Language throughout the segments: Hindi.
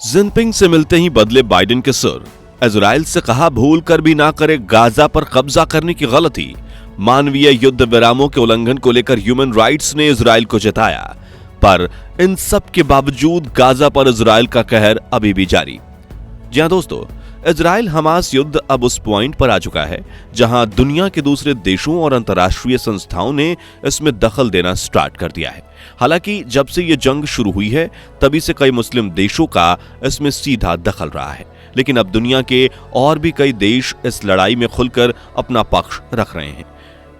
जिनपिंग से मिलते ही बदले बाइडेन के सुर। इजराइल से कहा भूल कर भी ना करे गाजा पर कब्जा करने की गलती। मानवीय युद्ध विरामों के उल्लंघन को लेकर ह्यूमन राइट्स ने इजराइल को जताया, पर इन सब के बावजूद गाजा पर इजराइल का कहर अभी भी जारी। जी हां दोस्तों, इजराइल हमास युद्ध अब उस पॉइंट पर आ चुका है जहां दुनिया के दूसरे देशों और अंतर्राष्ट्रीय संस्थाओं ने इसमें दखल देना स्टार्ट कर दिया है। हालांकि जब से ये जंग शुरू हुई है तभी से कई मुस्लिम देशों का इसमें सीधा दखल रहा है, लेकिन अब दुनिया के और भी कई देश इस लड़ाई में खुलकर अपना पक्ष रख रहे हैं,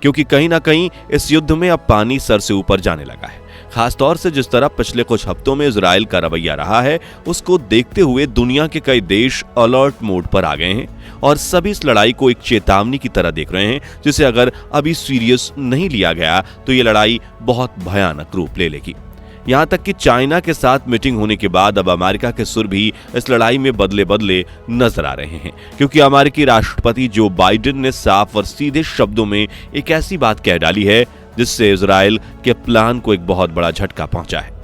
क्योंकि कहीं ना कहीं इस युद्ध में अब पानी सर से ऊपर जाने लगा है। खासतौर से जिस तरह पिछले कुछ हफ्तों में इजराइल का रवैया रहा है, उसको देखते हुए दुनिया के कई देश अलर्ट मोड पर आ गए हैं और सभी इस लड़ाई को एक चेतावनी की तरह देख रहे हैं, जिसे अगर अभी सीरियस नहीं लिया गया तो ये लड़ाई बहुत भयानक रूप ले लेगी। यहां तक कि चाइना के साथ मीटिंग होने के बाद अब अमेरिका के सुर भी इस लड़ाई में बदले बदले नजर आ रहे हैं, क्योंकि अमेरिकी राष्ट्रपति जो बाइडेन ने साफ और सीधे शब्दों में एक ऐसी बात कह डाली है जिससे इजराइल के प्लान को एक बहुत बड़ा झटका पहुंचा है।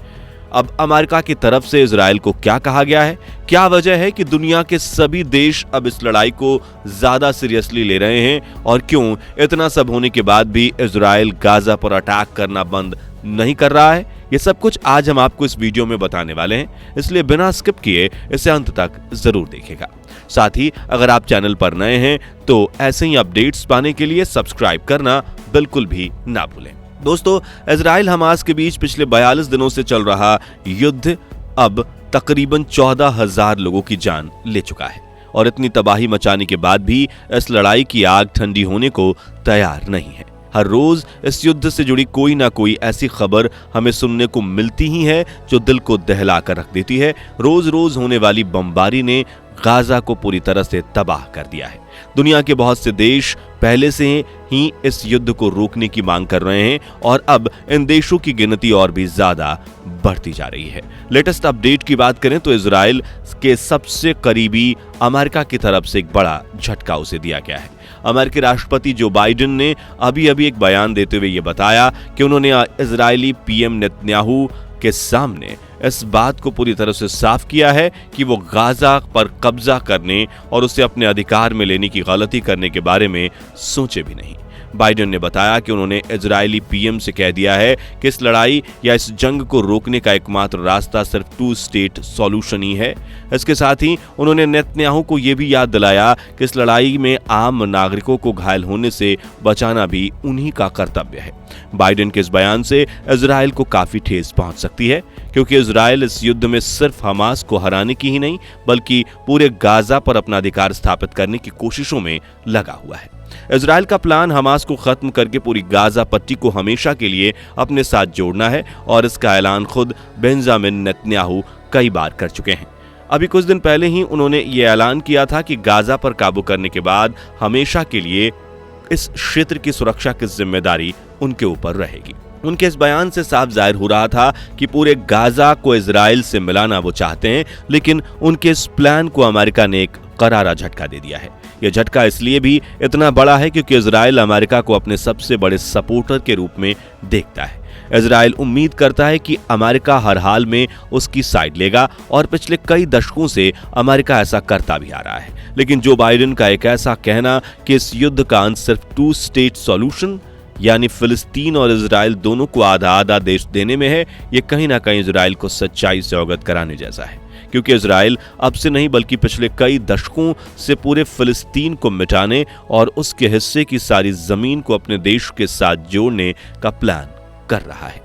अब अमेरिका की तरफ से इजराइल को क्या कहा गया है, क्या वजह है कि दुनिया के सभी देश अब इस लड़ाई को ज्यादा सीरियसली ले रहे हैं, और क्यों इतना सब होने के बाद भी इजराइल गाजा पर अटैक करना बंद नहीं कर रहा है, ये सब कुछ आज हम आपको इस वीडियो में बताने वाले हैं, इसलिए बिना स्किप किए इसे अंत तक जरूर देखिएगा। साथ ही अगर आप चैनल पर नए हैं तो ऐसे ही अपडेट्स पाने के लिए सब्सक्राइब करना बिल्कुल भी ना भूलें। दोस्तों, इजराइल हमास के बीच पिछले 42 दिनों से चल रहा युद्ध अब तकरीबन 14,000 लोगों की जान ले चुका है, और इतनी तबाही मचाने के बाद भी इस लड़ाई की आग ठंडी होने को तैयार नहीं है। हर रोज इस युद्ध से जुड़ी कोई ना कोई ऐसी खबर हमें सुनने को मिलती ही है जो दिल को दहला कर रख देती है। रोज रोज होने वाली बमबारी ने गाजा को पूरी तरह से तबाह कर दिया है। दुनिया के बहुत से देश पहले से ही इस युद्ध को रोकने की मांग कर रहे हैं, और अब इन देशों की गिनती और भी ज्यादा बढ़ती जा रही है। लेटेस्ट अपडेट की बात करें तो इजराइल के सबसे करीबी अमेरिका की तरफ से एक बड़ा झटका उसे दिया गया है। अमेरिकी राष्ट्रपति जो बाइडेन ने अभी एक बयान देते हुए ये बताया कि उन्होंने इजरायली पीएम नेतन्याहू के सामने इस बात को पूरी तरह से साफ किया है कि वो गाजा पर कब्जा करने और उसे अपने अधिकार में लेने की गलती करने के बारे में सोचे भी नहीं। बाइडेन ने बताया कि उन्होंने इजरायली पीएम से कह दिया है कि इस लड़ाई या इस जंग को रोकने का एकमात्र रास्ता सिर्फ 2 स्टेट सॉल्यूशन ही है। इसके साथ ही उन्होंने नेतन्याहू को यह भी याद दिलाया कि इस लड़ाई में आम नागरिकों को घायल होने से बचाना भी उन्हीं का कर्तव्य है। बाइडेन के इस बयान से इजराइल को काफी ठेस पहुंच सकती है, क्योंकि इजराइल इस युद्ध में सिर्फ हमास को हराने की ही नहीं बल्कि पूरे गाजा पर अपना अधिकार स्थापित करने की कोशिशों में लगा हुआ है। इजराइल का प्लान हमास को खत्म करके पूरी गाजा पट्टी को हमेशा के लिए अपने साथ जोड़ना है, और इसका ऐलान खुद बेंजामिन नेतन्याहू कई बार कर चुके हैं। अभी कुछ दिन पहले ही उन्होंने ये ऐलान किया था कि गाजा पर काबू करने के बाद हमेशा के लिए इस क्षेत्र की सुरक्षा की जिम्मेदारी उनके ऊपर रहेगी। उनके इस बयान से साफ जाहिर हो रहा था कि पूरे गाजा को इजराइल से मिलाना वो चाहते हैं, लेकिन उनके इस प्लान को अमेरिका ने एक करारा झटका दे दिया है। यह झटका इसलिए भी इतना बड़ा है क्योंकि इजराइल अमेरिका को अपने सबसे बड़े सपोर्टर के रूप में देखता है। इजराइल उम्मीद करता है कि अमेरिका हर हाल में उसकी साइड लेगा, और पिछले कई दशकों से अमेरिका ऐसा करता भी आ रहा है। लेकिन जो बाइडेन का एक ऐसा कहना कि इस युद्ध का अंत सिर्फ 2 स्टेट सॉल्यूशन यानी फिलिस्तीन और इजराइल दोनों को आधा आधा देश देने में है, ये कहीं ना कहीं इजराइल को सच्चाई से अवगत कराने जैसा है, क्योंकि इजराइल अब से नहीं बल्कि पिछले कई दशकों से पूरे फिलिस्तीन को मिटाने और उसके हिस्से की सारी जमीन को अपने देश के साथ जोड़ने का प्लान कर रहा है।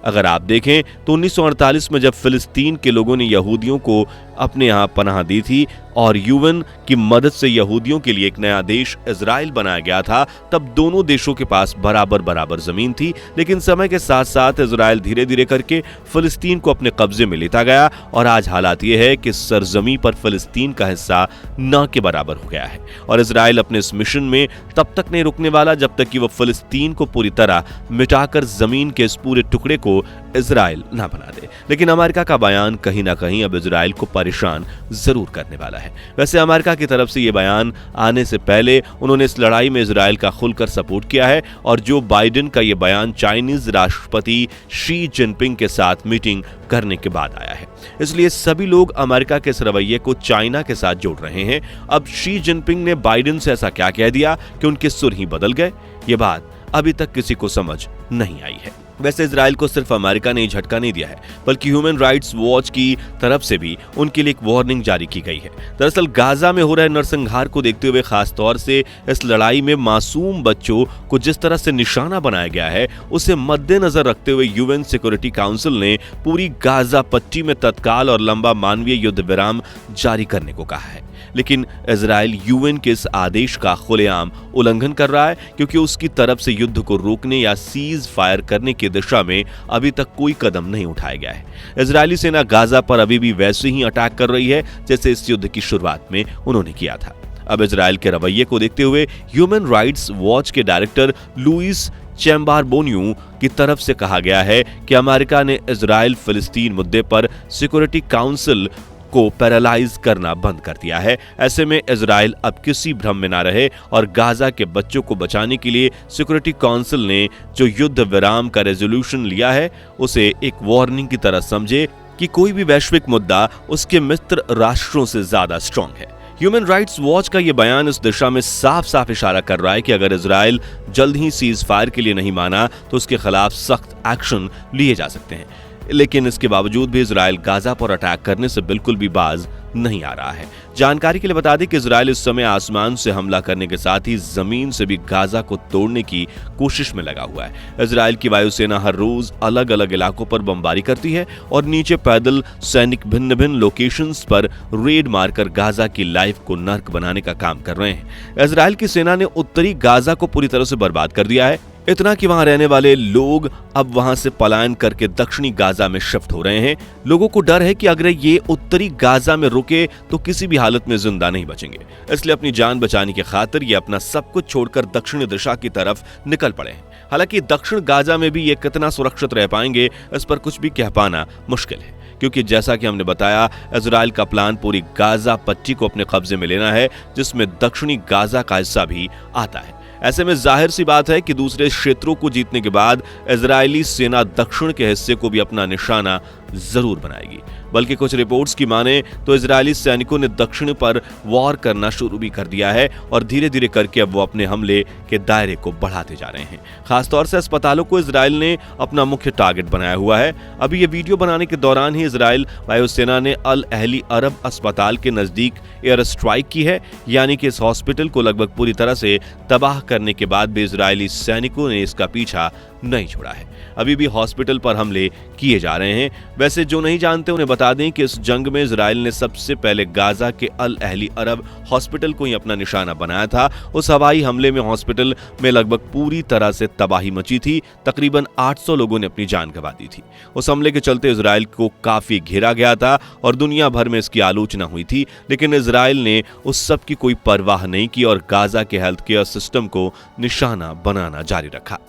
अगर आप देखें तो 1948 में जब फिलिस्तीन के लोगों ने यहूदियों को अपने यहाँ पनाह दी थी और यूएन की मदद से यहूदियों के लिए एक नया देश इजराइल बनाया गया था, तब दोनों देशों के पास बराबर जमीन थी। लेकिन समय के साथ साथ इजराइल धीरे धीरे करके फिलिस्तीन को अपने कब्जे में लेता गया, और आज हालात ये है कि सरजमी पर फिलिस्तीन का हिस्सा न के बराबर हो गया है। और इजराइल अपने इस मिशन में तब तक नहीं रुकने वाला जब तक कि वह फिलिस्तीन को पूरी तरह मिटाकर जमीन के इस पूरे टुकड़े को को इजराइल ना बना दे। लेकिन अमेरिका का बयान कहीं ना कहीं अब इजराइल को परेशान जरूर करने वाला है। वैसे अमेरिका की तरफ से ये बयान आने से पहले उन्होंने इस लड़ाई में इजराइल का खुलकर सपोर्ट किया है और जो बाइडेन का ये बयान चाइनीज राष्ट्रपति शी जिनपिंग के साथ मीटिंग करने के बाद आया है। इसलिए सभी लोग अमेरिका के इस रवैये को चाइना के साथ जोड़ रहे हैं। अब शी जिनपिंग ने बाइडेन से ऐसा क्या कह दिया कि उनके सुर ही बदल गए? ये बात अभी तक किसी को समझ नहीं आई है। वैसे इजराइल को सिर्फ अमेरिका ने झटका नहीं दिया है, बल्कि ह्यूमन राइट्स वॉच की तरफ से भी उनके लिए एक वार्निंग जारी की गई है। दरअसल गाजा में हो रहे नरसंहार को देखते हुए खासतौर से इस लड़ाई में मासूम बच्चों को जिस तरह से निशाना बनाया गया है, उसे मद्देनजर रखते हुए यूएन सिक्योरिटी काउंसिल ने पूरी गाजा पट्टी में तत्काल और लंबा मानवीय युद्ध विराम जारी करने को कहा है। लेकिन इजराइल यूएन के इस आदेश का खुलेआम उल्लंघन कर रहा है, क्योंकि उसकी तरफ से युद्ध को रोकने या सीज फायर करने की दिशा में अभी तक कोई कदम नहीं उठाया गया है। इजरायली सेना गाजा पर अभी भी वैसे ही अटैक कर रही है जैसे इस युद्ध की शुरुआत में उन्होंने किया था। अब इजराइल के रवैये को देखते हुए ह्यूमन राइट्स वॉच के डायरेक्टर लुइस चैम्बारबोनियो की तरफ से कहा गया है कि अमेरिका ने इजराइल फिलिस्तीन मुद्दे पर सिक्योरिटी काउंसिल को पैरालाइज करना बंद कर दिया है। ऐसे में इजराइल अब किसी भ्रम में ना रहे और गाजा के बच्चों को बचाने के लिए सिक्योरिटी काउंसिल ने जो युद्ध विराम का रेजोल्यूशन लिया है, उसे एक वार्निंग की तरह समझे कि कोई भी वैश्विक मुद्दा उसके मित्र राष्ट्रों से ज्यादा स्ट्रांग है। ह्यूमन राइट्स वॉच का यह बयान इस दिशा में साफ साफ इशारा कर रहा है कि अगर इजराइल जल्द ही सीज फायर के लिए नहीं माना तो उसके खिलाफ सख्त एक्शन लिए जा सकते हैं। लेकिन इसके बावजूद भी इजराइल गाजा पर अटैक करने से बिल्कुल भी बाज नहीं आ रहा है। जानकारी के लिए बता दें कि इजराइल इस समय आसमान से हमला करने के साथ ही जमीन से भी गाजा को तोड़ने की कोशिश में लगा हुआ है। इजराइल की वायुसेना हर रोज अलग अलग इलाकों पर बमबारी करती है और नीचे पैदल सैनिक भिन्न भिन्न लोकेशंस पर रेड मारकर गाजा की लाइफ को नर्क बनाने का काम कर रहे हैं। इजराइल की सेना ने उत्तरी गाजा को पूरी तरह से बर्बाद कर दिया है, इतना कि वहां रहने वाले लोग अब वहां से पलायन करके दक्षिणी गाजा में शिफ्ट हो रहे हैं। लोगों को डर है कि अगर ये उत्तरी गाजा में रुके तो किसी भी हालत में जिंदा नहीं बचेंगे, इसलिए अपनी जान बचाने की खातिर ये अपना सब कुछ छोड़कर दक्षिणी दिशा की तरफ निकल पड़े हैं। हालांकि दक्षिण गाजा में भी ये कितना सुरक्षित रह पाएंगे, इस पर कुछ भी कह पाना मुश्किल है, क्योंकि जैसा कि हमने बताया, इजराइल का प्लान पूरी गाजा पट्टी को अपने कब्जे में लेना है, जिसमें दक्षिणी गाजा का हिस्सा भी आता है। ऐसे में जाहिर सी बात है कि दूसरे क्षेत्रों को जीतने के बाद इजरायली सेना दक्षिण के हिस्से को भी अपना निशाना जरूर बनाएगी। बल्कि कुछ रिपोर्ट्स की माने तो इजरायली सैनिकों ने दक्षिण पर वॉर करना शुरू भी कर दिया है और धीरे धीरे करके अब वो अपने हमले के दायरे को बढ़ाते जा रहे हैं। खासतौर से अस्पतालों को इजराइल ने अपना मुख्य टारगेट बनाया हुआ है। अभी ये वीडियो बनाने के दौरान ही इजराइल वायुसेना ने अल अहली अरब अस्पताल के नजदीक एयर स्ट्राइक की है, यानी कि इस हॉस्पिटल को लगभग पूरी तरह से तबाह करने के बाद भी इजरायली सैनिकों ने इसका पीछा नहीं छोड़ा है। अभी भी हॉस्पिटल पर हमले किए जा रहे हैं। वैसे जो नहीं जानते उन्हें बता दें कि इस जंग में इजराइल ने सबसे पहले गाजा के अल अहली अरब हॉस्पिटल को ही अपना निशाना बनाया था। उस हवाई हमले में हॉस्पिटल में लगभग पूरी तरह से तबाही मची थी। तकरीबन 800 लोगों ने अपनी जान गंवा दी थी। उस हमले के चलते इजराइल को काफी घेरा गया था और दुनिया भर में इसकी आलोचना हुई थी, लेकिन इजराइल ने उस सब की कोई परवाह नहीं की और गाजा के हेल्थ केयर सिस्टम को निशाना बनाना जारी रखा।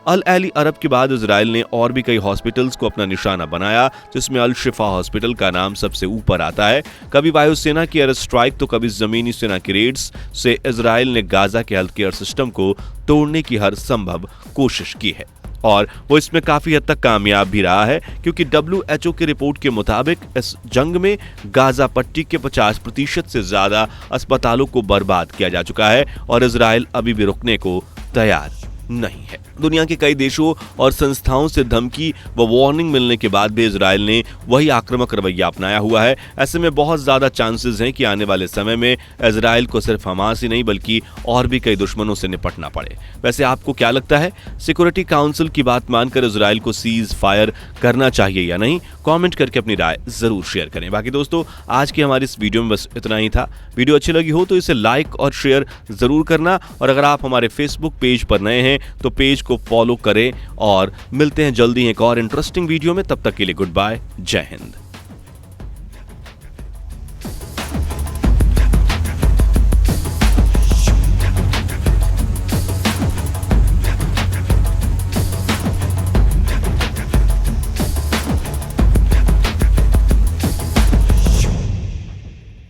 अल अहली अरब के बाद इजराइल ने और भी कई हॉस्पिटल्स को अपना निशाना बनाया, जिसमें अल शिफा हॉस्पिटल का नाम सबसे ऊपर आता है। कभी वायुसेना की एयर स्ट्राइक तो कभी जमीनी सेना की रेड्स से इजराइल ने गाजा के हेल्थ केयर सिस्टम को तोड़ने की हर संभव कोशिश की है और वो इसमें काफी हद तक कामयाब भी रहा है, क्योंकि WHO की रिपोर्ट के मुताबिक इस जंग में गाजा पट्टी के 50% से ज्यादा अस्पतालों को बर्बाद किया जा चुका है और इजराइल अभी भी रुकने को तैयार नहीं है। दुनिया के कई देशों और संस्थाओं से धमकी व वार्निंग मिलने के बाद भी इजराइल ने वही आक्रामक रवैया अपनाया हुआ है। ऐसे में बहुत ज्यादा चांसेस हैं कि आने वाले समय में इजराइल को सिर्फ हमास ही नहीं बल्कि और भी कई दुश्मनों से निपटना पड़े। वैसे आपको क्या लगता है, सिक्योरिटी काउंसिल की बात मानकर इजराइल को सीज फायर करना चाहिए या नहीं? कमेंट करके अपनी राय जरूर शेयर करें। बाकी दोस्तों, आज की हमारी इस वीडियो में बस इतना ही था। वीडियो अच्छी लगी हो तो इसे लाइक और शेयर जरूर करना और अगर आप हमारे फेसबुक पेज पर नए हैं तो पेज को फॉलो करें और मिलते हैं जल्दी एक और इंटरेस्टिंग वीडियो में। तब तक के लिए गुड बाय, जय हिंद।